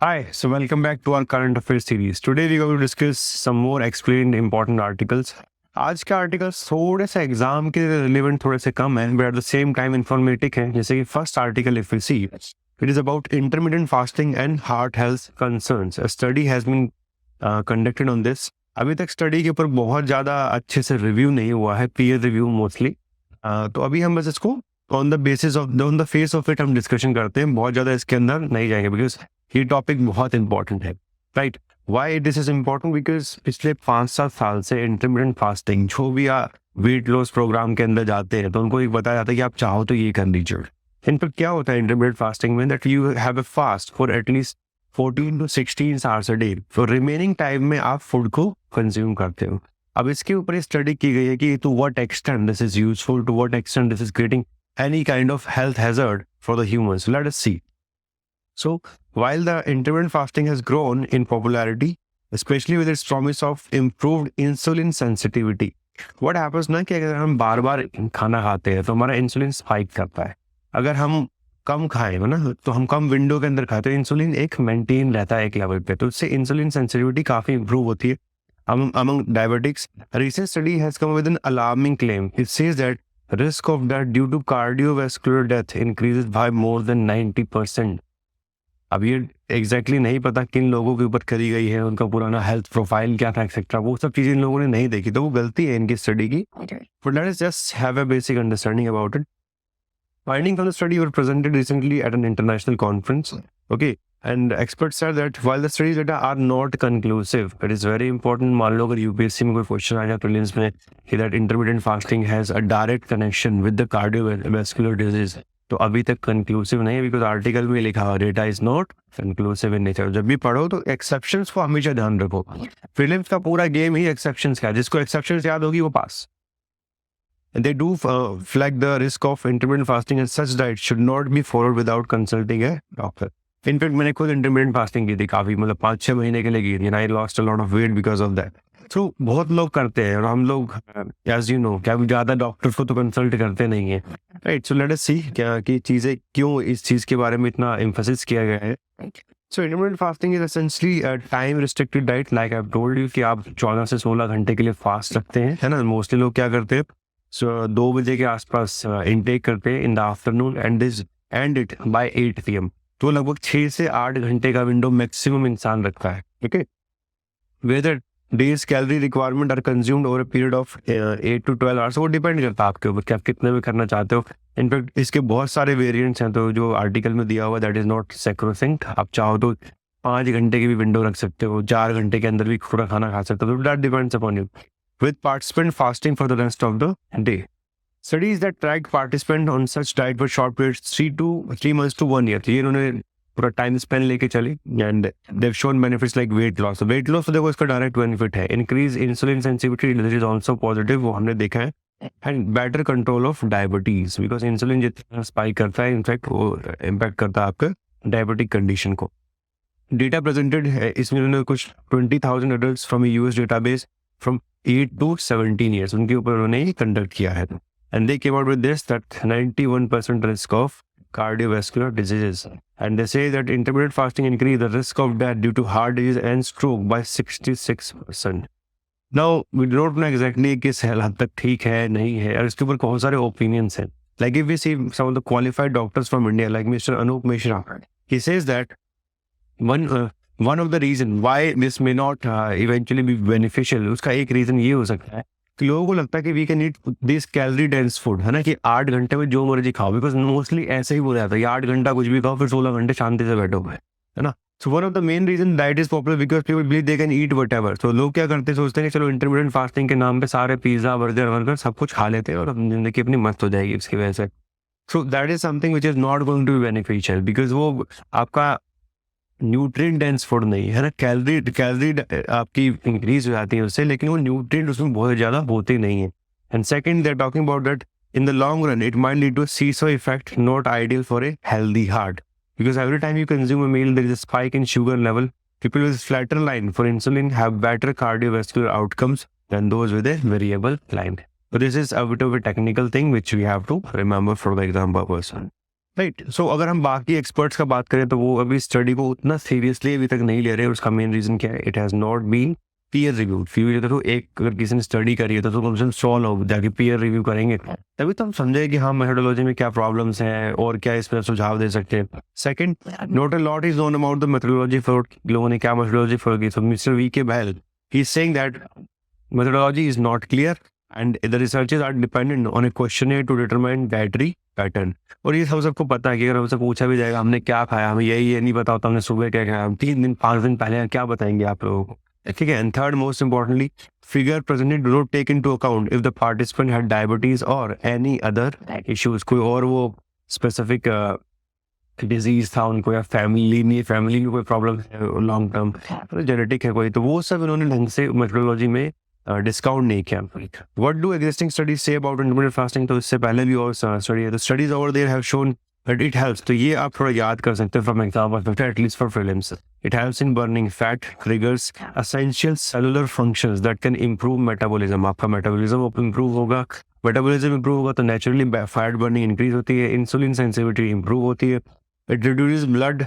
Hi, so welcome back to our current affairs series. Today we are going to discuss some more explained important articles. आज के articles थोड़े से exam के relevant थोड़े से कम हैं, but at the same time informative हैं. जैसे कि first article if you see, it is about intermittent fasting and heart health concerns. A study has been conducted on this. अभी तक स्टडी के ऊपर बहुत ज़्यादा अच्छे से रिव्यू नहीं हुआ है, पीयर रिव्यू मोस्टली. तो अभी हम बस इसको on the face of it हम डिस्कशन करते हैं, बहुत ज़्यादा इसके अंदर नहीं जाएंगे बिकॉज ये टॉपिक बहुत इंपॉर्टेंट है. Right, why this is important? Because पिछले 5-7 साल से इंटरमिटेंट फास्टिंग, जो भी वेट लॉस प्रोग्राम के अंदर जाते हैं तो उनको एक बताया जाता है कि आप चाहो तो ये कर लीजिए. इनफैक्ट क्या होता है इंटरमिटेंट फास्टिंग में, that you have a fast for at least 14 to 16 hours a day. तो रिमेनिंग टाइम में आप फूड को कंज्यूम करते हो. अब इसके ऊपर स्टडी की गई है कि to what extent this is useful, to what extent this is creating any kind of health hazard for the humans. Let us see. So, while the intermittent fasting has grown in popularity, especially with its promise of improved insulin sensitivity, what happens ना कि अगर हम बार बार खाना खाते हैं तो हमारा insulin spike करता है. अगर हम कम खाएं ना तो हम कम विंडो के अंदर खाते हैं, इंसुलिन एक मेंटेन रहता है एक लेवल पे, तो उससे इंसुलिन सेंसिटिविटी काफ़ी इंप्रूव होती है among diabetics. A recent study has come with an alarming claim. It says that risk of death due to cardiovascular death increases by more than 90%. अब ये एग्जैक्टली नहीं पता किन लोगों के ऊपर करी गई है, उनका पुराना हेल्थ प्रोफाइल क्या था एक्सेट्रा, वो सब चीज़ें इन लोगों ने नहीं देखी, तो वो गलती है इनकी स्टडी की. But let us just have a basic understanding about it. Findings from the study were presented recently at an international conference. Okay, and experts said that while the study data are not conclusive, it is very important. मान लो अगर UPSC में कोई question आ जाए prelims में कि that intermittent fasting has a direct connection with the cardiovascular disease, तो अभी तक conclusive नहीं है बिकॉज आर्टिकल में लिखा हुआ data is not conclusive in nature. जब भी पढ़ो तो एक्सेप्शंस को हमेशा ध्यान रखो. प्रीलिम्स का पूरा गेम ही एक्सेप्शंस का है, जिसको एक्सेप्शंस याद होगी वो पास. And they do flag the risk of intermittent fasting, and such diet should not be followed without consulting a doctor. In fact, मैंने खुद intermittent fasting की थी काफ़ी, मतलब 5-6 महीने के लिए की थी, and I lost a lot of weight because of that. So बहुत लोग करते हैं और हम लोग as you know क्या ज़्यादा डॉक्टर्स को तो कंसल्ट करते नहीं है. Right, so let us see क्या कि चीज़ें क्यों इस चीज़ के बारे में इतना एम्फेसिस किया गया है. So intermittent fasting is essentially a time restricted diet, like I've told you कि आप 14 से 16 घंटे के लिए फास्ट रखते हैं, है ना. मोस्टली लोग क्या करते हैं, 2 बजे के आसपास इनटेक करते हैं in the afternoon and it by 8 PM. तो लगभग 6 से 8 घंटे का विंडो मैक्सिमम इंसान रखता है. Okay, whether days calorie requirement are consumed over a period of 8 to 12 hours. वो डिपेंड करता है आपके ऊपर कि आप कितने में करना चाहते हो. इनफैक्ट इसके बहुत सारे वेरिएंट्स हैं, तो जो आर्टिकल में दिया हुआ दैट इज नॉट सैक्रोसैंक्ट. आप चाहो तो 5 घंटे की भी विंडो रख सकते हो, 4 घंटे के अंदर भी थोड़ा खाना खा सकते हो, तो that depends upon you. With participant fasting for the rest of the day. Studies that tracked participants on such diet for short periods, 3 months to 1 year. ये इन्होंने पूरा टाइम स्पेन लेके चली and they've shown benefits like weight loss. So weight loss तो देखो इसका direct benefit है. Increase insulin sensitivity, this is also positive, वो हमने देखा है. And better control of diabetes because insulin जितना स्पाइक करता है इनफैक्ट वो इम्पैक्ट करता है आपके डायबिटिक कंडीशन को. डेटा प्रेजेंटेड है इसमें उन्होंने कुछ 20,000 adults from a US database from 8 to 17 years उनके ऊपर उन्होंने ही कंडक्ट किया है. And they came out with this that 91% risk of cardiovascular diseases, and they say that intermittent fasting increase the risk of death due to heart disease and stroke by 66%. Now we don't know exactly किस हद तक ठीक है नहीं है, और इसके ऊपर बहुत सारे ओपिनियंस हैं. Like if we see some of the qualified doctors from India like Mr. Anup Mishra, he says that one of the reason why this may not eventually be beneficial, उसका एक रीजन ये हो सकता है कि लोगों को लगता है कि we can eat this calorie dense food, है ना, कि 8 घंटे में जो मर्जी खाओ, बिकॉज मोस्टली ऐसे ही बोला जाता है 8 घंटा कुछ भी खाओ फिर 16 घंटे शांति से बैठो है ना. So one of the main reason diet is popular because people believe they can eat whatever. तो लोग क्या करते हैं, सोचते हैं कि चलो इंटरमिटेंट फास्टिंग के नाम पे सारे पिज्जा बर्गर सब कुछ खा लेते हैं और जिंदगी अपनी मस्त हो जाएगी इसकी वजह से. So that is something which is not going to be beneficial because वो आपका न्यूट्रिएंट डेंस फूड नहीं है ना. कैलोरी आपकी इंक्रीज हो जाती है उससे, लेकिन वो न्यूट्रिएंट उसमें बहुत ज़्यादा होते नहीं है. And second they are talking about that in the long run it might lead to a seesaw effect, not ideal for a healthy heart, because every time you consume a meal there is a spike in sugar level. People with flatter line for insulin have better cardiovascular outcomes than those with a variable line. So this is a bit of a technical thing which we have to remember for the exam purpose. Right. So अगर हम बाकी experts का बात करें तो वो अभी study को उतना सीरियसली अभी तक नहीं ले रहे। उसका मेन रीजन क्या है? It has not been peer review. तो एक अगर किसी ने स्टडी करी है तो कम से कम 100 लोग जाके पीयर रिव्यू करेंगे, तभी तो हम समझेंगे कि हाँ मेथोडोलॉजी में क्या प्रॉब्लम्स हैं और क्या इसमें सुझाव दे सकते हैं। Second, not a lot is known about the methodology for, लोगों ने क्या मेथोडोलॉजी फॉर की। सो mister V K Bahl he is saying that methodology is not clear and the researches are dependent on a questionnaire to determine dietary pattern। और ये सब सबको पता है कि अगर हमसे पूछा भी जाएगा हमने क्या खाया, हमें ये नहीं पता होता हमने सुबह क्या खाया, हम 3 दिन 5 दिन पहले क्या बताएंगे आप लोगों को? ठीक है। And third most importantly, figure presented do not take into account if the participant had diabetes और एनी अदर इश्यूज। कोई और वो स्पेसिफिक डिजीज था उनको, या फैमिली में कोई प्रॉब्लम है लॉन्ग टर्म, जेनेटिक है कोई, तो वो सब इन्होंने ढंग से मेथोडोलॉजी में डिस्काउंट नहीं किया। What do existing studies say about intermittent fasting? तो इससे पहले भी और स्टडी है, तो studies over there have shown that it helps. तो ये आप थोड़ा याद कर सकते हैं from example, at least for prelims. It helps in burning fat, triggers essential cellular functions that can improve metabolism. आपका मेटाबॉलिज्म इंप्रूव होगा, मेटाबॉलिज्म इंप्रूव होगा तो नेचुरली फैट बर्निंग इंक्रीज होती है, इंसुलिन सेंसिटिविटी इंप्रूव होती है। It reduces blood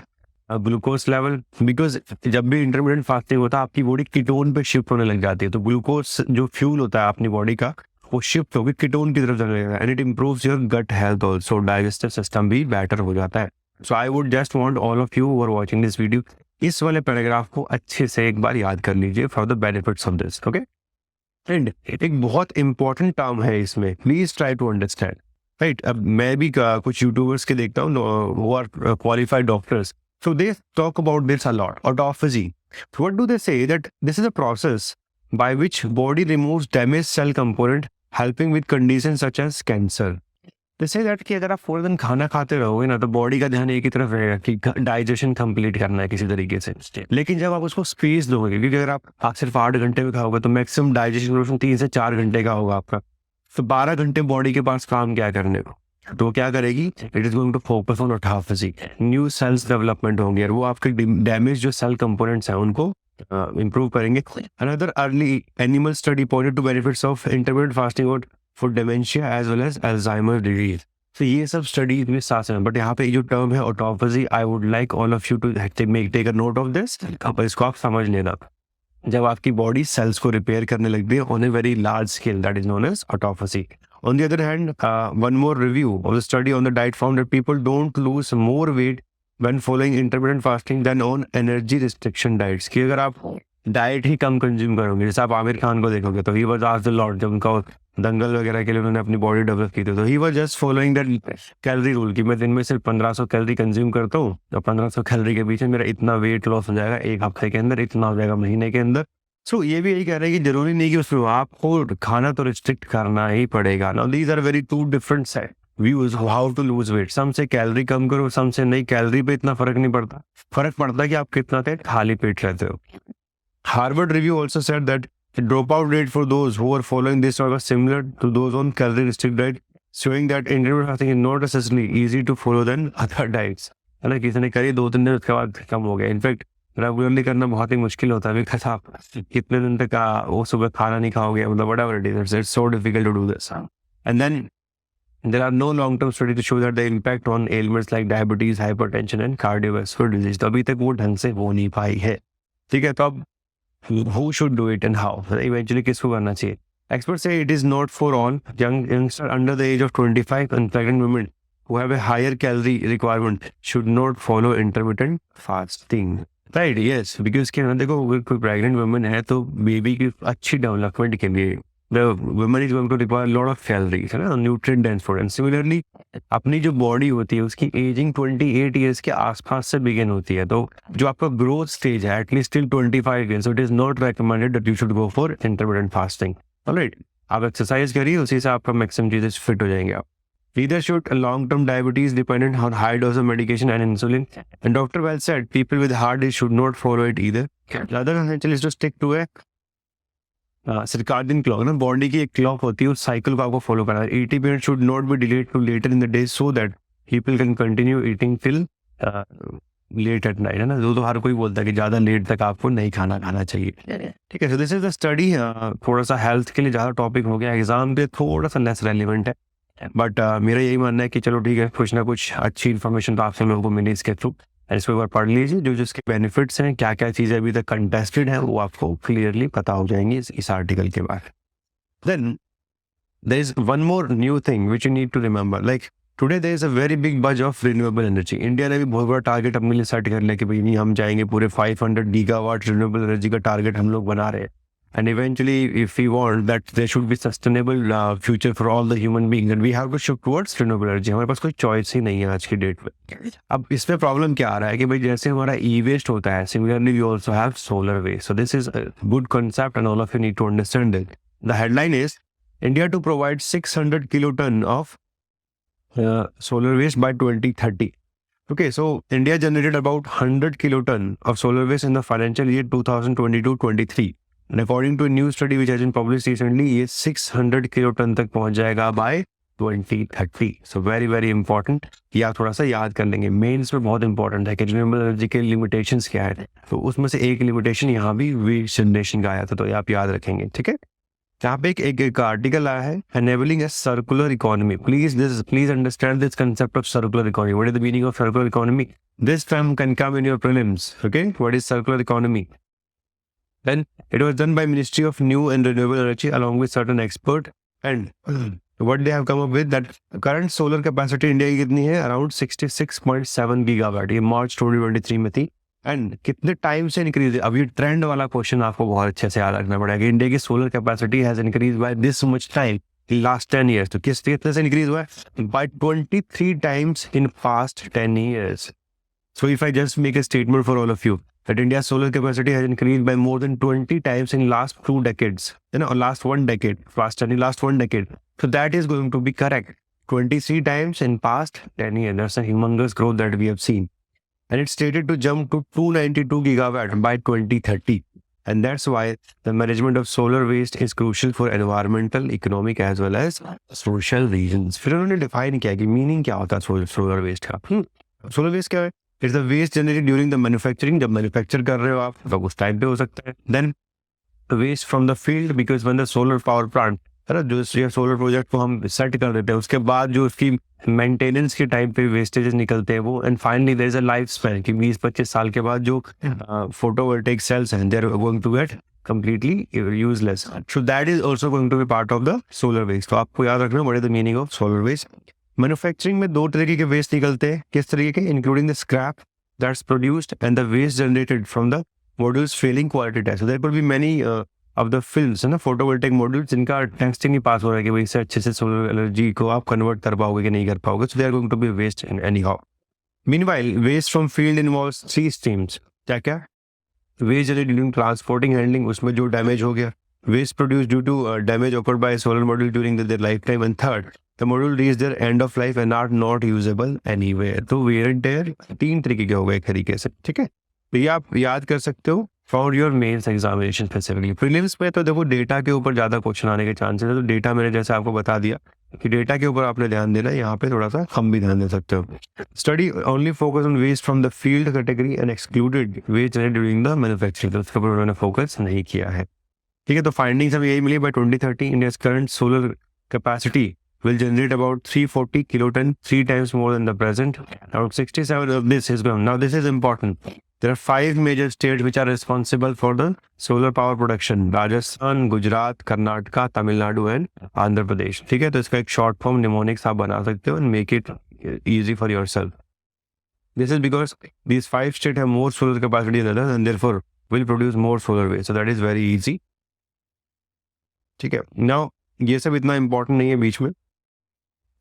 glucose level, because जब भी इंटरमिटेंट फास्टिंग होता है आपकी बॉडी कीटोन पे शिफ्ट होने लग जाती है, तो ग्लूकोज जो फ्यूल होता है अपनी बॉडी का वो शिफ्ट होकर कीटोन की तरफ चले जाएगा। And it improves your gut health also, digestive system भी बेटर हो जाता है। So I would just want all of you who are watching this video, इस वाले पैराग्राफ को अच्छे से एक बार याद कर लीजिए for the benefits of this. Okay, and एक बहुत इंपॉर्टेंट टर्म है इसमें, please try to understand. Right, अब मैं भी कुछ यूट्यूबर्स के देखता हूँ वो are qualified doctors, so they talk about this a lot, autophagy. So what do they say? That this is a process by which body removes damaged cell component, helping with conditions such as cancer. They say that कि अगर आप पूरे दिन खाना खाते रहोगे ना तो बॉडी का ध्यान एक ही तरफ रहेगा कि डाइजेशन कंप्लीट करना है किसी तरीके से। लेकिन जब आप उसको स्पेस दोगे, क्योंकि अगर आप सिर्फ 8 घंटे में खाओगे तो मैक्सिमम डाइजेशन 3 से 4 घंटे का होगा आपका, तो 12 घंटे बॉडी के पास काम क्या करने को, तो क्या करेगी? It is going to focus on autophagy, new cells development होंगे और वो आपके डैमेज जो सेल कंपोनेंट्स हैं उनको इंप्रूव करेंगे। Another early animal study pointed to benefits of intermittent fasting for dementia as well as Alzheimer disease. तो ये सब स्टडीज में साथ हैं, बट यहाँ पे जो टर्म है autophagy, I would like all of you to take a note of this, इसको आप समझ लेना। जब आपकी बॉडी सेल्स को रिपेयर करने लगती है on a very large scale, that is known as autophagy. On the other hand, one more review of the study on the diet found that people don't lose more weight when following intermittent fasting than on energy restriction diets। कि अगर आप diet ही कम consume करोगे, जैसे आप आमिर खान को देखोगे तो he was asked a lot, जब उनका दंगल वगैरह के लिए उन्होंने अपनी बॉडी डेवलप की थी, तो he was just following that calorie rule कि मैं दिन में सिर्फ 1500 कैलोरी कंज्यूम करता हूँ, तो 1500 कैलोरी के पीछे मेरा इतना वेट लॉस हो जाएगा एक हफ्ते के अंदर, इतना हो जाएगा महीने के अंदर। सो ये भी यही कह रहे हैं कि जरूरी नहीं कि उसमें आपको खाना तो रिस्ट्रिक्ट करना ही पड़ेगा। Now these are very two different views how to lose weight. Some से कैलोरी कम करो, सम से नहीं, कैलोरी पे इतना फर्क नहीं पड़ता, फर्क पड़ता है कि आप कितना देर खाली पेट रहते हो। Harvard review also said that drop out rate for those who are following this was similar to those on calorie restrict diet, showing that intermittent fasting is not necessarily easy to follow then other diets. है ना, किसी ने करी 2-3 दिन उसके बाद कम हो गया। इनफैक्ट रेगुलरली करना बहुत ही मुश्किल होता है, बिकॉज आप कितने दिन तक वो सुबह खाना नहीं खाओगे, मतलब whatever it is, it's so difficult to do this. And then there are no long term study to show that the impact on elements like diabetes, hypertension and cardiovascular disease. तो अभी तक वो ढंग से हो नहीं पाई है। ठीक है, तो अब who should do it and how, eventually किसको करना चाहिए? Experts say it is not for all youngsters under the age of 25 and pregnant women who have a higher calorie requirement should not follow intermittent fasting। Right, yes, because क्या ना, देखो अगर कोई pregnant woman है तो baby की अच्छी development के लिए the woman is going to require lot of calories, है ना, nutrient dense food. And similarly अपनी जो बॉडी होती है उसकी एजिंग 28 ईयर्स के आसपास से बिगिन होती है, तो जो आपका ग्रोथ स्टेज है at least till 25 years, it is not recommended that you should go for intermittent fasting. Alright, आप एक्सरसाइज करिए, उसी से आपका मैक्सिमम चीजें फिट हो जाएंगे आप। Neither should long-term diabetes dependent on high dose of medication and insulin. And Dr. Well said, people with heart disease should not follow it either. The other essential is to stick to a circadian clock। ना body की एक clock होती है, उस cycle को आपको follow करना है। 80 minutes should not be delayed to later in the day so that people can continue eating till late at night। है ना, जो तो हर कोई बोलता है कि ज़्यादा लेट तक आपको नहीं खाना चाहिए। ठीक है, so this is the study। थोड़ा सा हेल्थ के लिए ज़्यादा टॉपिक हो गया, एग्जाम पे थोड़ा सा लेस रेलिवेंट है। बट मेरा यही मानना है कि चलो ठीक है, कुछ ना कुछ अच्छी इन्फॉर्मेशन तो आपसे लोगों को मिली इसके थ्रू, इसको एक बार पढ़ लीजिए, जो जिसके बेनिफिट्स हैं, क्या क्या चीज़ें अभी तक कंटेस्टेड हैं, वो आपको क्लियरली पता हो जाएंगी इस आर्टिकल के बाद. Then there is one more new thing which you need to remember. Like today there is a very big budge of renewable energy. India ने भी बहुत बड़ा टारगेट अपने लिए सेट कर लिया कि भाई नहीं, हम जाएंगे पूरे 500 गीगावाट रिन्यूएबल एनर्जी का टारगेट हम लोग बना रहे हैं. And eventually, if we want that there should be sustainable future for all the human beings, then we have to shift towards renewable energy. हमारे पास कोई चॉइस ही नहीं है आज की डेट में. अब इसमें प्रॉब्लम क्या आ रहा है कि भाई जैसे हमारा ई वेस्ट होता है, similarly we also have solar waste. So this is a good concept and all of you need to understand it. The headline is India to provide 600 kiloton of solar waste by 2030. Okay, so India generated about 100 kiloton of solar waste in the financial year 2022-23. And according to a new study which has been published recently, ये 600 kiloton तक पहुंच जाएगा by 2030. So very very important. ये आप थोड़ा सा याद कर लेंगे. मेंस में बहुत इंपॉर्टेंट है कि रिन्यूएबल एनर्जी के लिमिटेशंस क्या है. तो उसमें से एक लिमिटेशन यहाँ भी वेस्ट जनरेशन का आया था, तो ये आप याद रखेंगे. ठीक है, यहाँ पे एक आर्टिकल आया है, enabling a circular economy. Please understand this concept of circular economy. What is the meaning of circular economy? This term can come in your prelims. Okay, what is circular economy? Then it was done by Ministry of New and Renewable Energy along with certain expert, and what they have come up with that current solar capacity India की कितनी है, around 66.7 gigawatt. ये मार्च 2023 में थी. And कितने time से increase है. अब ये ट्रेंड वाला क्वेश्चन आपको बहुत अच्छे से याद रखना पड़ेगा. इंडिया की solar capacity has increase by this much time in last 10 years. तो कितने से इंक्रीज हुआ है? By 23 times in past 10 years. So if I just make a statement for all of you that India's solar capacity has increased by more than 20 times in last 2 decades, last one decade. So that is going to be correct. 23 times in past 10 years. That's a humongous growth that we have seen. And it's stated to jump to 292 gigawatt by 2030. And that's why the management of solar waste is crucial for environmental, economic as well as social reasons. फिर उन्होंने define किया कि meaning क्या होता है solar waste का. Solar waste क्या है? It's the waste generated during the manufacturing. जब manufacture कर रहे हो आप, तो उस टाइम पे हो सकता है. Then waste from the field, because when the solar power plant, जो सोलर प्रोजेक्ट को हम सेट कर देते हैं, उसके बाद जो उसकी मेंटेनेंस के टाइम पे वेस्टेजेस निकलते हैं वो. And finally there is a life span कि 20-25 साल के बाद जो फोटोवोल्टेइक सेल्स हैं, they are going to get completely useless. So that is also going to be part of the solar waste. तो आपको याद रखना what is the meaning of solar waste. Manufacturing में 2 तरीके के वेस्ट निकलते हैं. किस तरीके के? Including the scrap that's produced and the waste generated from the modules failing quality test. So there could be many of the films है ना, फोटोवोल्टेइक मॉड्यूल्स जिनका टेस्टिंग नहीं पास हो रहा है कि भाई इससे अच्छे से सोलर एनर्जी को आप कन्वर्ट कर पाओगे कि नहीं कर पाओगे. So they are going to be waste in anyhow. Meanwhile waste from field involves 3 streams. क्या waste generated during transporting handling, उसमें जो डैमेज हो गया. Waste produce due to damage occurred by solar module during their lifetime. And third, the module reach their end of life and are not usable anywhere. तो wear and tear 3 तरीके के हो गए एक तरीके से. ठीक है, तो ये आप याद कर सकते हो for your mains examination specifically. Prelims में तो देखो डेटा के ऊपर ज़्यादा क्वेश्चन आने के चांसेस है. तो डेटा मैंने जैसे आपको बता दिया कि डेटा के ऊपर आपने ध्यान देना है. यहाँ पे थोड़ा सा हम भी ध्यान दे सकते हो. Study only focus on waste from the field category and excluded waste generated during the manufacturing. तो उसके ऊपर उन्होंने फोकस नहीं किया है. ठीक है, तो फाइंडिंग्स हमें यही मिली. By 2030 India's current solar capacity will generate about 340 kiloton, 3 times more than the present. Around 67 of this is gone. Now this is important. There are 5 major states which are responsible for the solar power production: Rajasthan, Gujarat, Karnataka, Tamil Nadu and Andhra Pradesh. ठीक है, तो इसका एक short form mnemonics आप बना सकते हो and make it easy for yourself. This is because these 5 states have more solar capacity than others and therefore will produce more solar waste. So that is very easy. ठीक है, now ये सब इतना important नहीं है बीच में.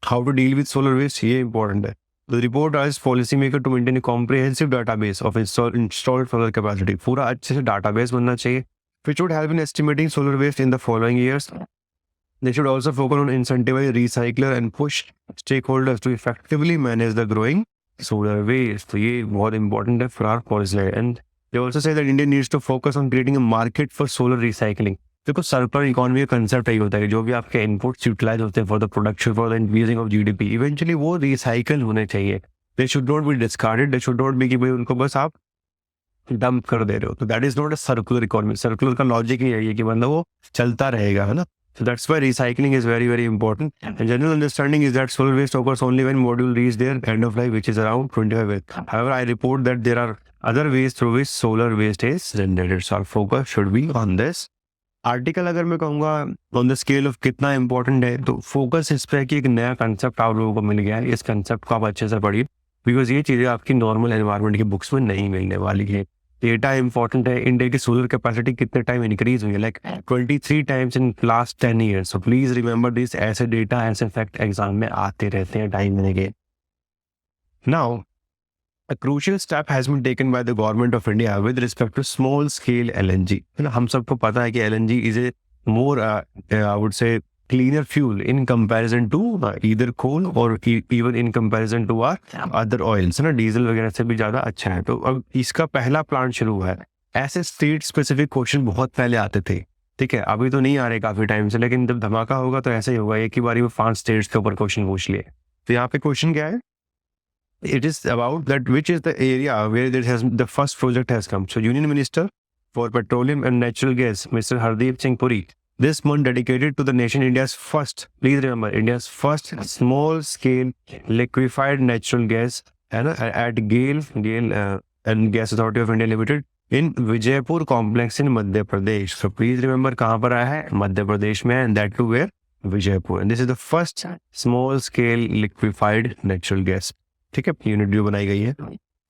How to deal with solar waste, ये important है. The report asks policymaker to maintain a comprehensive database of installed solar capacity. पूरा अच्छे से database बनना चाहिए, which would help in estimating solar waste in the following years. They should also focus on incentivizing recycler and push stakeholders to effectively manage the growing solar waste. तो ये बहुत important है for our policy. And they also say that India needs to focus on creating a market for solar recycling. देखो circular economy का concept यही होता है कि जो भी आपके इनपुट्स यूटिलाइज होते हैं for the production, for the increasing of GDP, eventually वो रिसाइकल होने चाहिए. They should not be discarded. They should not be कि भाई उनको बस आप डंप कर दे रहे हो. तो that is not a circular economy. Circular का लॉजिक ही है कि मतलब वो चलता रहेगा, है ना. So that's why recycling is very, very important. And general understanding is that solar waste occurs only when module reach their end of life, which is around 25 years. However, I report that there are other ways through which solar waste is generated. So our focus should be on this. Article अगर मैं कहूँगा on the scale of कितना important है, तो focus इस पे है कि एक नया कंसेप्ट आप लोगों को मिल गया है. इस कंसेप्ट को आप अच्छे से पढ़िए, बिकॉज ये चीज़ें आपकी नॉर्मल एनवायरनमेंट की बुक्स में नहीं मिलने वाली है. डेटा इंपॉर्टेंट है. इंडिया की सोलर कैपेसिटी कितने टाइम इंक्रीज हुई है, like 23 times in last 10 years. So please remember this. ऐसे डेटा ऐसे फैक्ट एग्जाम में आते रहते हैं टाइम में के. Now a crucial step has been taken by the government of India with respect to small scale LNG. है ना, हम सबको पता है कि LNG is a more I would say cleaner fuel in comparison to either coal or even in comparison to our other oils. है ना, diesel वगैरह से भी ज़्यादा अच्छा है. तो अब इसका पहला प्लांट शुरू हुआ है. ऐसे स्टेट स्पेसिफिक क्वेश्चन बहुत पहले आते थे, ठीक है, अभी तो नहीं आ रहे काफ़ी टाइम से, लेकिन जब धमाका होगा तो ऐसा ही होगा. एक ही बारी में 5 स्टेट्स के ऊपर क्वेश्चन पूछ लिए. तो यहाँ पे क्वेश्चन क्या है? It is about that which is the area where the first project has come. So Union Minister for Petroleum and Natural Gas, Mr. Hardeep Singh Puri, this month dedicated to the nation India's first, please remember, India's first small scale liquefied natural gas at GAIL and Gas Authority of India Limited in Vijaypur complex in Madhya Pradesh. So please remember कहाँ पर आया है? Madhya Pradesh में, and that too where? Vijaypur. And this is the first small scale liquefied natural gas. ठीक है, unit जो बनाई गई है.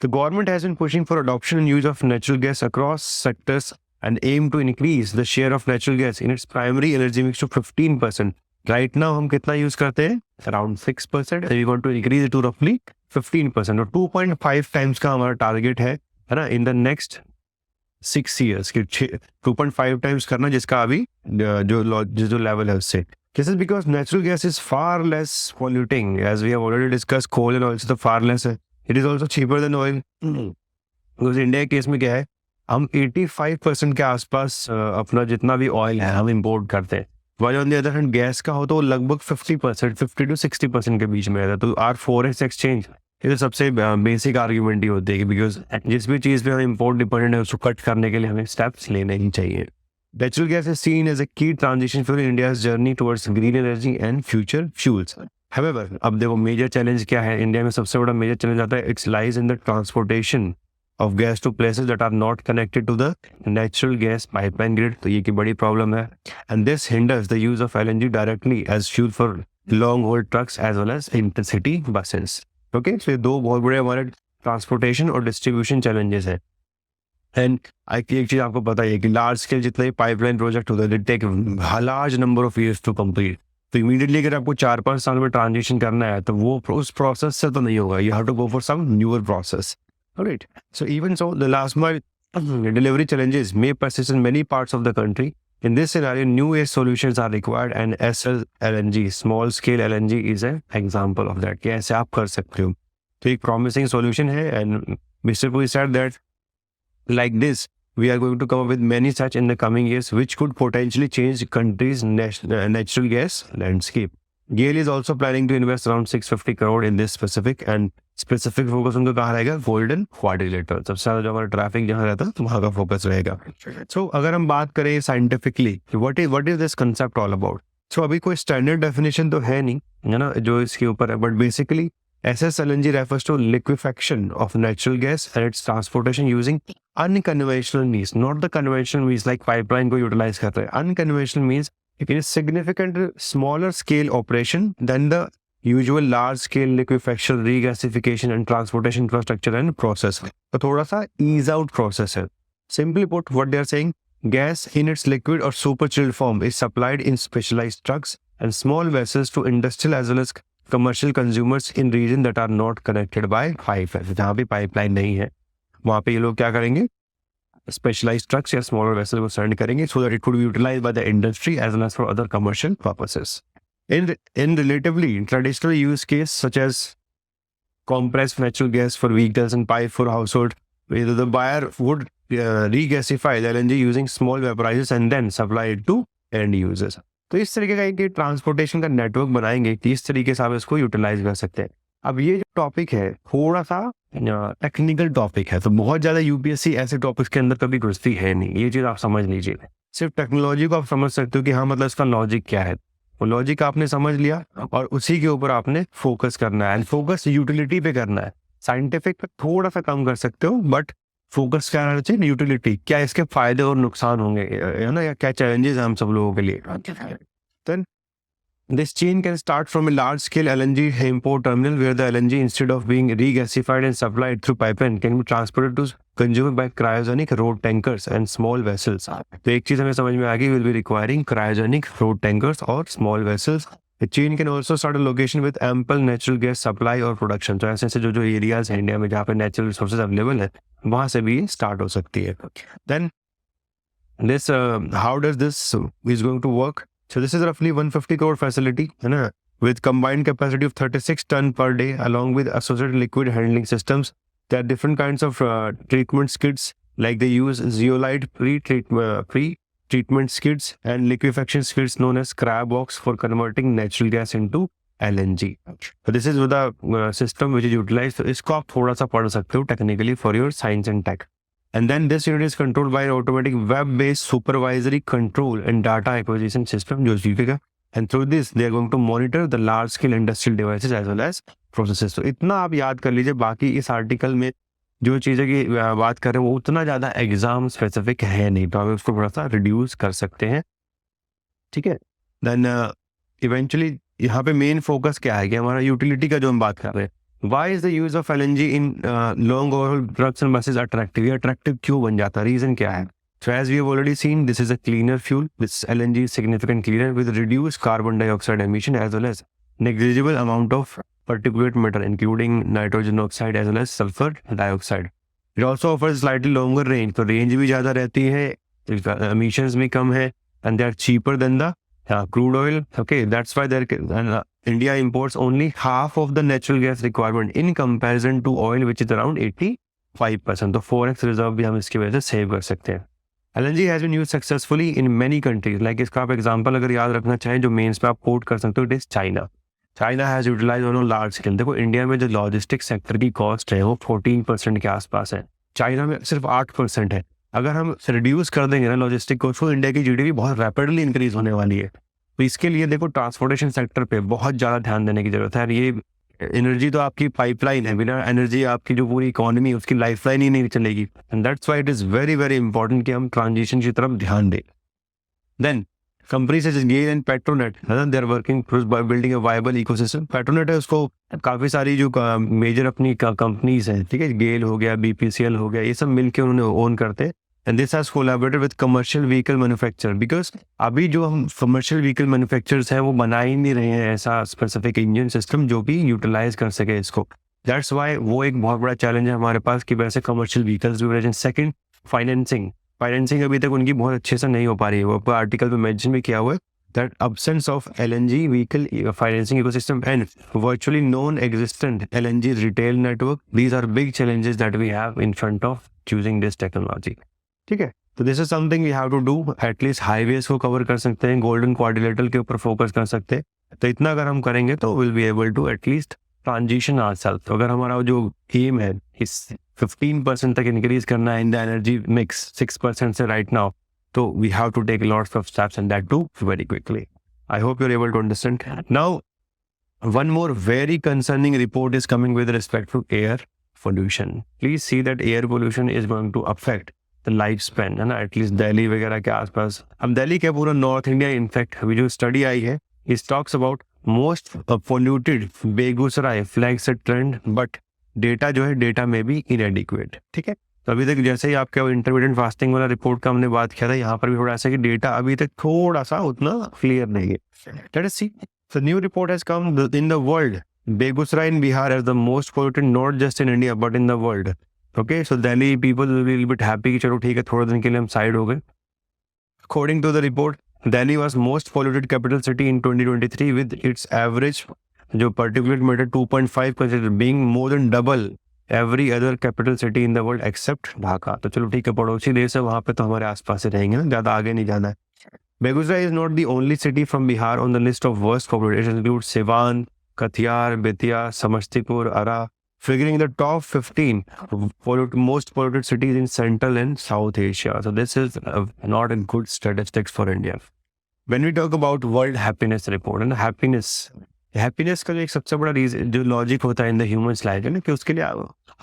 The government has been pushing for adoption and use of natural gas across sectors and aim to increase the share of natural gas in its primary energy mix to 15%. Right now हम कितना use करते हैं? Around 6%. We want to increase it to roughly 15%. और 2.5 times का हमारा target है ना, in the next 6 years कि 2.5 टाइम्स करना, जिसका अभी जो लेवल है उससे. This is because natural gas is far less polluting, as we have already discussed. Coal and oil is far less. It is also cheaper than oil. Because India के case में क्या है, हम 85% के आसपास अपना जितना भी ऑयल है हम इंपोर्ट करते हैं. While on the other hand gas का हो तो लगभग 50%, 50 to 60% के बीच में रहता है. तो our forex exchange ये तो सबसे बेसिक आर्ग्यूमेंट ही होती है, बिकॉज जिस भी चीज़ पे हम इंपोर्ट डिपेंडेंट है उसको कट करने के लिए हमें स्टेप्स लेने ही चाहिए. Natural gas is seen as a key transition fuel in India's journey towards green energy and future fuels. However, अब देखो मेजर चैलेंज क्या है इंडिया में. सबसे बड़ा मेजर चैलेंज आता है, it's lies in the transportation of gas to places that are not connected to the natural gas pipeline grid. तो ये की बड़ी प्रॉब्लम है. And this hinders the use of LNG directly as fuel for long haul trucks as well as intercity buses. Okay, तो ये दो बहुत बड़े हमारे ट्रांसपोर्टेशन और डिस्ट्रीब्यूशन चैलेंजेस है. एंड एक चीज़ आपको पता है कि लार्ज स्केल जितने पाइपलाइन प्रोजेक्ट होते हैं, take large number of years to complete. तो इमीडिएटली अगर आपको 4-5 साल में ट्रांजिशन करना है तो वो उस प्रोसेस से तो नहीं होगा. You have to go for some newer process. Right. So even so the last mile delivery challenges may persist in many parts of the country. In this scenario, new age solutions are required and SLNG, small scale LNG, is an example of that. कि ऐसे आप कर सकते हो. तो एक promising solution है, and Mr. Puri said that like this, we are going to come up with many such in the coming years, which could potentially change the country's natural gas landscape. GAIL is also planning to invest around 650 crore in this specific focus उनका कहाँ रहेगा? Golden quadrilateral. सबसे ज़्यादा जो हमारा traffic जहाँ रहता है तो वहाँ का फोकस रहेगा. So अगर हम बात करें scientifically, what is this concept all about? So अभी कोई स्टैंडर्ड डेफिनेशन तो है नहीं, है ना, जो इसके ऊपर है, but basically SLNG refers to liquefaction of natural gas and its transportation using unconventional means, not the conventional means like pipeline को utilize करते हैं. Unconventional means it is significant smaller scale operation than the usual large scale liquefaction, regasification and transportation infrastructure and process. तो थोड़ा सा ease out process है. Simply put, what they are saying, gas in its liquid or super chilled form is supplied in specialized trucks and small vessels to industrial as well as commercial consumers in region that are not connected by pipeline. जहाँ भी pipeline नहीं है वहाँ पे ये लोग क्या करेंगे? स्पेशलाइज्ड ट्रक्स या स्मॉलर वेसल को सेंड करेंगे so that it could be utilized by the industry as well as for other commercial purposes. In relatively traditional use case such as compressed natural gas for vehicles and pipe for household, the buyer would regasify the LNG using small vaporizers and then supply it to end users. तो इस तरीके का एक transportation का network बनाएंगे कि इस तरीके से आप इसको यूटिलाइज कर सकते हैं. अब ये जो टॉपिक है थोड़ा सा टेक्निकल टॉपिक है, तो बहुत ज़्यादा यूपीएससी ऐसे टॉपिक्स के अंदर कभी घुसती है नहीं, ये चीज़ आप समझ लीजिए. सिर्फ टेक्नोलॉजी को आप समझ सकते हो कि हाँ मतलब इसका लॉजिक क्या है, वो लॉजिक आपने समझ लिया और उसी के ऊपर आपने फोकस करना है, एंड फोकस यूटिलिटी पे करना है। साइंटिफिक पे थोड़ा सा कम कर सकते हो, बट फोकस क्या रहना चाहिए, यूटिलिटी, क्या इसके फायदे और नुकसान होंगे, है ना, या क्या चैलेंजेस हैं हम सब लोगों के लिए। Then this chain can start from a large-scale LNG import terminal where the LNG, instead of being regasified and supplied through pipeline, can be transported to consumer by cryogenic road tankers and small vessels. तो एक चीज हमें समझ में आ गई, will be requiring cryogenic road tankers or small vessels. The chain can also start a location with ample natural gas supply or production. तो ऐसे ऐसे जो जो एरियाज हैं इंडिया में जहाँ पे नेचुरल रिसोर्सेज अवेलेबल है, वहां से भी स्टार्ट हो सकती है। Then this how does this is going to work? So this is roughly 150 crore facility, है ना, with combined capacity of 36 ton per day, along with associated liquid handling systems. There are different kinds of treatment skids, like they use zeolite pre-treatment skids and liquefaction skids known as crab box for converting natural gas into LNG. So this is with a system which is utilized. तो इसको आप थोड़ा सा पढ़ सकते हो technically for your science and tech. And then this unit is controlled by an automatic web-based supervisory control and data acquisition system, जो जीतेगा. And through this, they are going to monitor the large-scale industrial devices as well as processes. तो इतना आप याद कर लीजिए. बाकी इस आर्टिकल में जो चीज़ें की बात कर रहे हैं वो उतना ज़्यादा एग्जाम स्पेसिफिक है नहीं, तो आप उसको थोड़ा सा रिड्यूस कर सकते हैं. ठीक है. देन इवेंचुअली यहाँ पे मेन फोकस क्या है कि हमारा यूटिलिटी का जो हम बात कर रहे हैं. Why is the use of LNG in long haul trucks and buses attractive? ये attractive क्यों बन जाता है? Reason क्या है? So as we have already seen, this is a cleaner fuel. This LNG is significantly cleaner with reduced carbon dioxide emission as well as negligible amount of particulate matter, including nitrogen oxide as well as sulfur dioxide. It also offers slightly longer range. तो range भी ज़्यादा रहती है, emissions भी कम है, and they are cheaper than the crude oil. Okay, that's why India imports only half of the natural gas requirement in comparison to oil, which is around 85%. तो 4x reserve भी हम इसकी वजह से सेव कर सकते हैं. LNG has been used successfully in many countries. Like इसका आप एग्जांपल अगर याद रखना चाहें जो मेंस पे आप कोट कर सकते हो, it is China. China has utilize on large scale. देखो इंडिया में जो लॉजिस्टिक सेक्टर की कॉस्ट है वो 14% के आसपास है, चाइना में सिर्फ 8% है. अगर हम रिड्यूस कर देंगे ना लॉजिस्टिक कॉस्ट को, इंडिया की जीडीपी बहुत रैपिडली इंक्रीज होने वाली है. तो इसके लिए देखो ट्रांसपोर्टेशन सेक्टर पे बहुत ज़्यादा ध्यान देने की जरूरत है. ये एनर्जी तो आपकी पाइपलाइन है, बिना एनर्जी आपकी जो पूरी इकोनॉमी उसकी लाइफलाइन ही नहीं चलेगी. And that's why it is very very important कि हम ट्रांजिशन की तरफ ध्यान दें. Then companies such as GAIL and Petronet, they are working by building a viable ecosystem. Petronet है उसको काफ़ी सारी जो मेजर अपनी कंपनीज हैं, ठीक है, गेल हो गया, BPCL हो गया, ये सब मिलकर उन्होंने ओन करते हैं. And this has collaborated with commercial vehicle manufacturer because अभी जो हम commercial vehicle manufacturers हैं वो बना ही नहीं रहे हैं ऐसा specific engine system जो भी utilize कर सके इसको. That's why वो एक बहुत बड़ा challenge है हमारे पास कि वैसे commercial vehicles भी बने. Second, financing अभी तक उनकी बहुत अच्छे से नहीं हो पा रही है. वो आर्टिकल पे मेंशन भी किया हुआ है that absence of LNG vehicle financing ecosystem and virtually non-existent LNG retail network, these are big challenges that we have in front of choosing this technology. ठीक है. तो this is something we have to do. At least highways को cover कर सकते हैं, golden quadrilateral के ऊपर focus कर सकते हैं. तो इतना अगर हम करेंगे तो will be able to at least transition ourself. तो अगर हमारा जो एम है इस 15% तक इंक्रीज करना है इन द एनर्जी मिक्स 6% से राइट नाउ, तो we have to take lots of steps and that too very quickly. I hope you are able to understand. Now one more very concerning report is coming with respect to air pollution. Please see that air pollution is going to affect the life span, है ना, at least Delhi वगैरह के आसपास. अब दिल्ली क्या पूरा north India, in fact अभी जो स्टडी आई है इस talks about most polluted Begusarai flags a trend, but data जो है डेटा में भी इनएडिक्वेट. ठीक है. तो अभी तक जैसे ही आपका इंटरमीडिएट फास्टिंग वाला रिपोर्ट का हमने बात किया था, यहाँ पर भी थोड़ा ऐसा कि डेटा अभी तक थोड़ा सा उतना क्लियर नहीं है. Let us see. So new report has come in the world. Begusarai in Bihar as the most polluted not just in India but in the world. Okay, so Delhi people will be bit happy कि चलो ठीक है थोड़े दिन के लिए हम side हो गए. According to the report, Delhi was most polluted capital city in 2023 with its average जो particulate matter 2.5 consider being more than double every other capital city in the world except Dhaka. तो चलो ठीक है, पड़ोसी देश है, वहाँ पे तो हमारे आसपास से रहेंगे ना, ज़्यादा आगे नहीं जाना है. Begusarai is not the only city from Bihar on the list of worst polluted. It includes Siwan, Katihar, Bettiah, Samastipur, Arrah, figuring the top 15 most polluted cities in Central and South Asia. So this is not a good statistics for India. When we talk about World Happiness Report, and happiness का जो एक सबसे बड़ा reason जो logic होता है in the human life है ना कि उसके लिए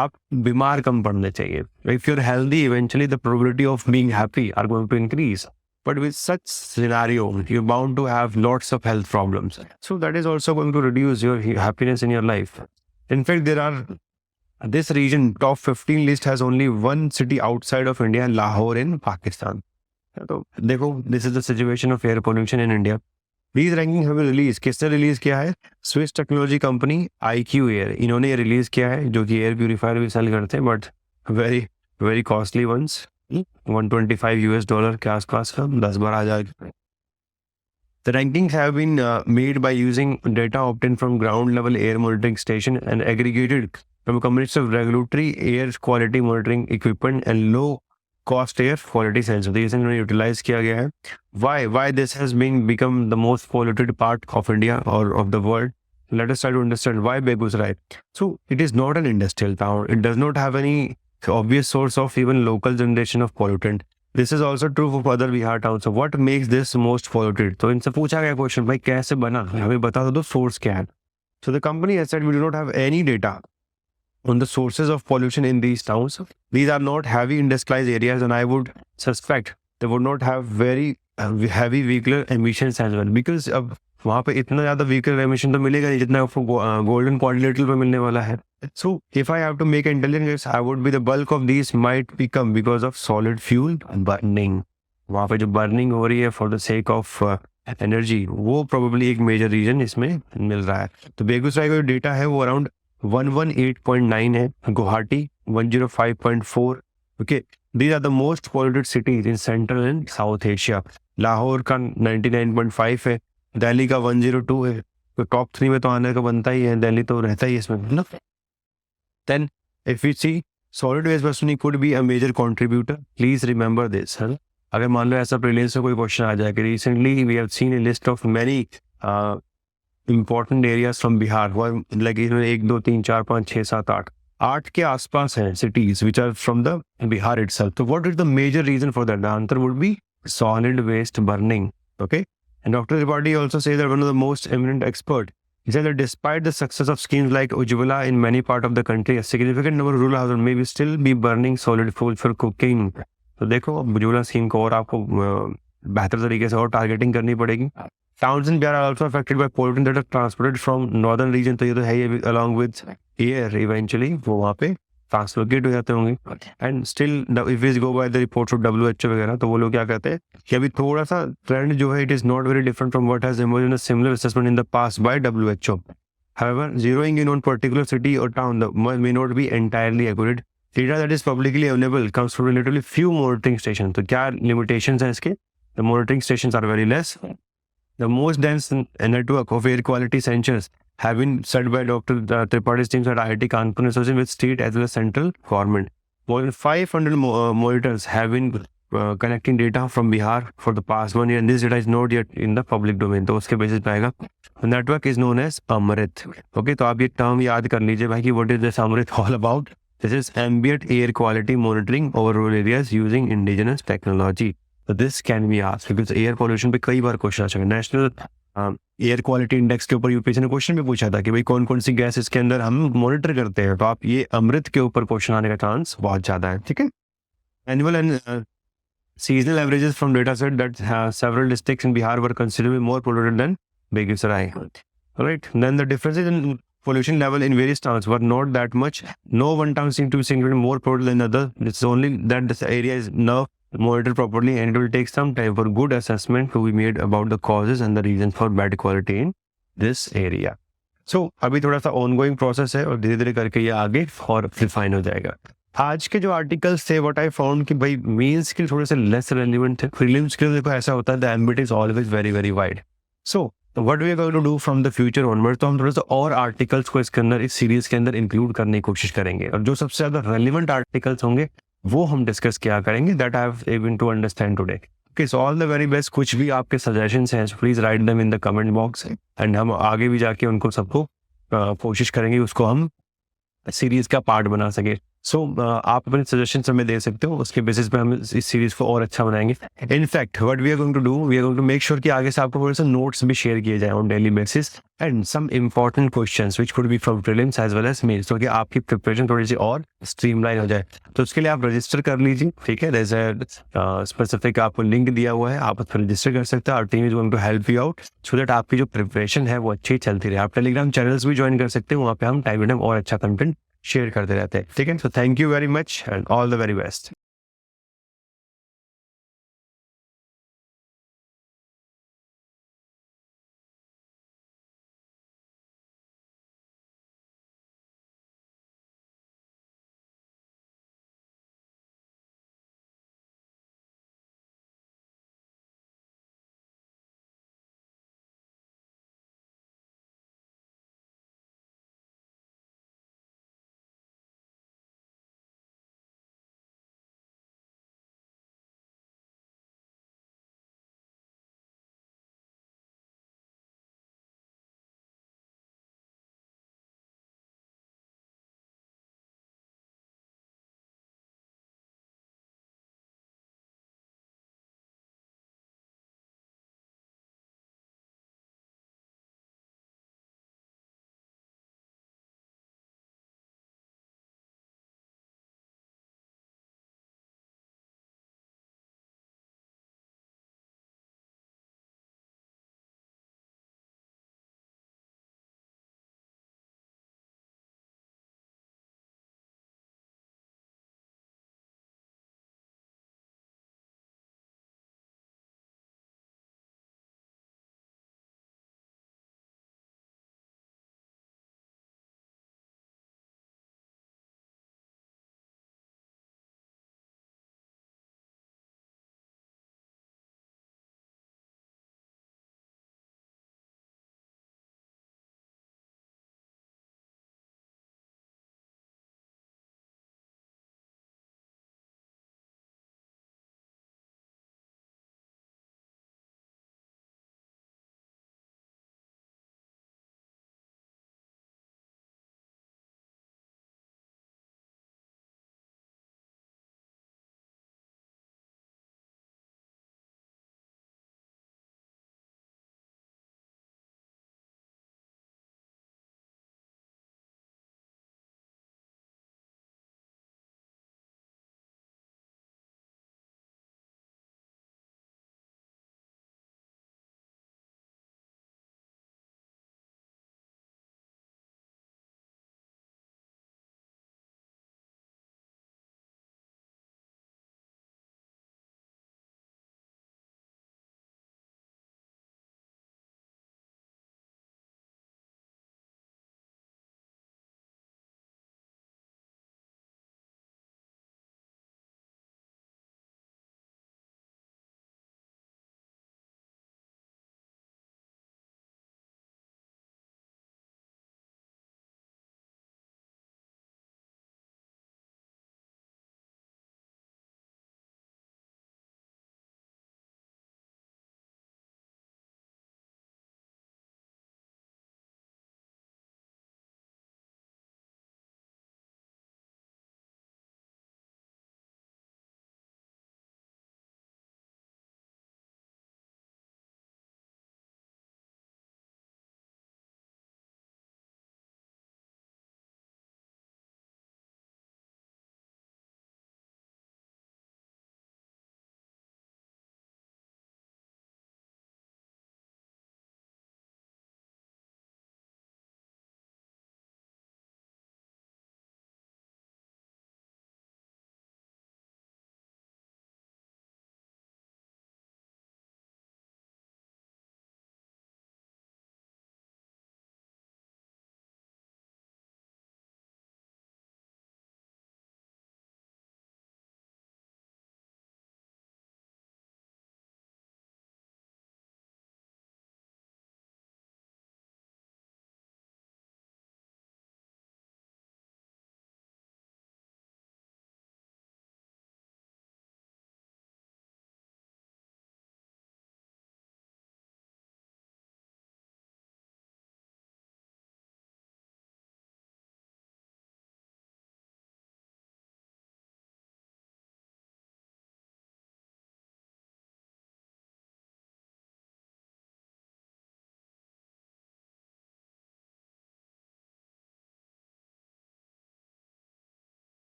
आप बीमार कम पड़ने चाहिए. If you are healthy eventually the probability of being happy are going to increase. But with such scenario, you're bound to have lots of health problems. So that is also going to reduce your happiness in your life. In fact, this region, top 15 list has only one city outside of India, Lahore in Pakistan. So, देखो, this is the situation of air pollution in India. These rankings have been released. किसने release किया है? Swiss technology company IQ Air. इन्होंने ये release किया है, जो कि एयर प्यूरिफायर भी सेल करते हैं, but very very costly ones. $125 के आसपास का, 10-12 The rankings have been made by using data obtained from ground level air monitoring station and aggregated from a combination of regulatory air quality monitoring equipment and low cost air quality sensor. These are utilized किया गया है. Why this has become the most polluted part of India or of the world? Let us try to understand why Begusrai. So it is not an industrial town. It does not have any obvious source of even local generation of pollutant. This is also true for other Bihar towns. So what makes this most polluted? तो इनसे पूछा गया question, भाई कैसे बना, हमें बता दो सोर्स क्या है. So the company has said we do not have any data on the sources of pollution in these towns. These are not heavy industrialized areas, and I would suspect they would not have very heavy vehicular emissions as well, because अब वहाँ पे इतना ज़्यादा vehicular emission तो मिलेगा नहीं जितना आपको golden quadrilateral पे मिलने वाला है. So if I have to make an intelligent guess, I would be the bulk of these might become because of solid fuel burning. वहाँ पे जो burning हो रही है for the sake of energy, वो probably एक major reason इसमें मिल रहा है. तो बेगूसराय का जो डेटा है वो around 118.9 है, Guwahati 105.4. Okay, these are the most polluted cities in Central and South Asia. Lahore का 99.5 है, दिल्ली का 102 है. तो टॉप 3 में तो आने का बनता ही है, दिल्ली तो रहता ही है इसमें ना. Then if we see solid waste burning could be a major contributor. Please remember this. है ना, अगर मान लो ऐसा प्रीलिम्स में कोई क्वेश्चन आ जाए कि recently we have seen a list of many important areas from Bihar, like 1, 2, 3, 4, 5, 6, 7, 8 के आसपास हैं cities which are from the Bihar itself. So what is the major reason for that? The answer would be solid waste burning. Okay, and Dr. Tripathi also says that one of the most eminent expert, he said that despite the success of schemes like Ujjwala in many parts of the country, a significant number of rural households may still be burning solid fuel for cooking. तो देखो Ujjwala scheme को और आपको बेहतर तरीके से और targeting करनी पड़ेगी. Towns in Bihar are also affected by pollutants that are transported from northern region. तो ये तो है ये along with air eventually वो वहाँ पे ट्रांसलोकेट हो जाते होंगे. And still if we go by the reports of WHO वगैरह, तो वो लोग क्या कहते हैं कि अभी थोड़ा सा ट्रेंड जो है it is not very different from what has emerged in a similar assessment in the past by WHO. However, zeroing in on particular city or town may not be entirely accurate. Data that is publicly available comes from relatively few monitoring stations. तो क्या limitations हैं इसके? The monitoring stations are very less. The most dense network of air quality sensors have been set by Dr. Tripathi's teams at IIT Kanpur in association with state as well as central government. More than 500 monitors have been collecting data from Bihar for the past 1 year, and this data is not yet in the public domain. तो उसके basis पे आएगा. The network is known as AMRIT. Okay, तो आप ये term याद कर लीजिए भाई कि what is this AMRIT all about? This is ambient air quality monitoring over rural areas using indigenous technology. So this can be asked because air pollution पे कई बार क्वेश्चन आ चुका है. नेशनल एयर क्वालिटी इंडेक्स के ऊपर UPSC ने question भी पूछा था कि भाई कौन कौन सी गैस इसके अंदर हम मॉनिटर करते हैं. तो आप ये अमृत के ऊपर क्वेश्चन आने का चांस बहुत ज्यादा है. ठीक है. Annual and seasonal averages from data set that several districts in Bihar were considerably more polluted than Begusrai. Alright, then the differences in pollution level in various towns were not that much. No one town seemed to be significantly more polluted than other. It's only that this area is now monitored properly, and it will take some time for good assessment to be made about the causes and the reasons for bad quality in this area. So अभी थोड़ा सा ongoing process है और धीरे धीरे करके ये आगे और रिफाइन हो जाएगा. आज के जो आर्टिकल्स थे व्हाट आई फाउंड कि भाई मेंस के थोड़े से लेस रेलेवेंट थे. प्रीलिम्स के लिए देखो ऐसा होता है the ambit is always very very wide. So what we are going to do from the future onward, तो हम थोड़ा सा और आर्टिकल्स को इसके अंदर इस सीरीज के अंदर इंक्लूड करने की कोशिश करेंगे और जो सबसे ज्यादा रेलेवेंट आर्टिकल्स होंगे वो हम डिस्कस किया करेंगे. That I have able to understand today. Okay, so all the very best. कुछ भी आपके सजेशंस हैं please write them in the comment box and हम आगे भी जाके उनको सबको कोशिश करेंगे उसको हम सीरीज का पार्ट बना सके। सो आप अपने सजेशन हमें दे सकते हो, उसके बेसिस पे हम इस सीरीज को और अच्छा बनाएंगे। In fact what we are going to do, we are going to make sure कि आगे से आपको थोड़े से नोट्स भी शेयर किए जाए on daily basis and some important questions which could be from prelims as well as mains, तो कि आपकी प्रिपरेशन थोड़ी सी और स्ट्रीमलाइन हो जाए। तो उसके लिए आप रजिस्टर कर लीजिए, ठीक है। देयर इज अ स्पेसिफिक आपको लिंक दिया हुआ है, आप उस पर रजिस्टर कर सकते हैं। Our team is going to help you out so that आपकी जो प्रिपरेशन है वो अच्छी चलती रहे। आप टेलीग्राम चैनल्स भी ज्वाइन कर सकते हैं, वहाँ पे हम टाइम टू टाइम और अच्छा कंटेंट शेयर करते रहते हैं, ठीक है। So thank you very much and all the very best.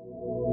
you.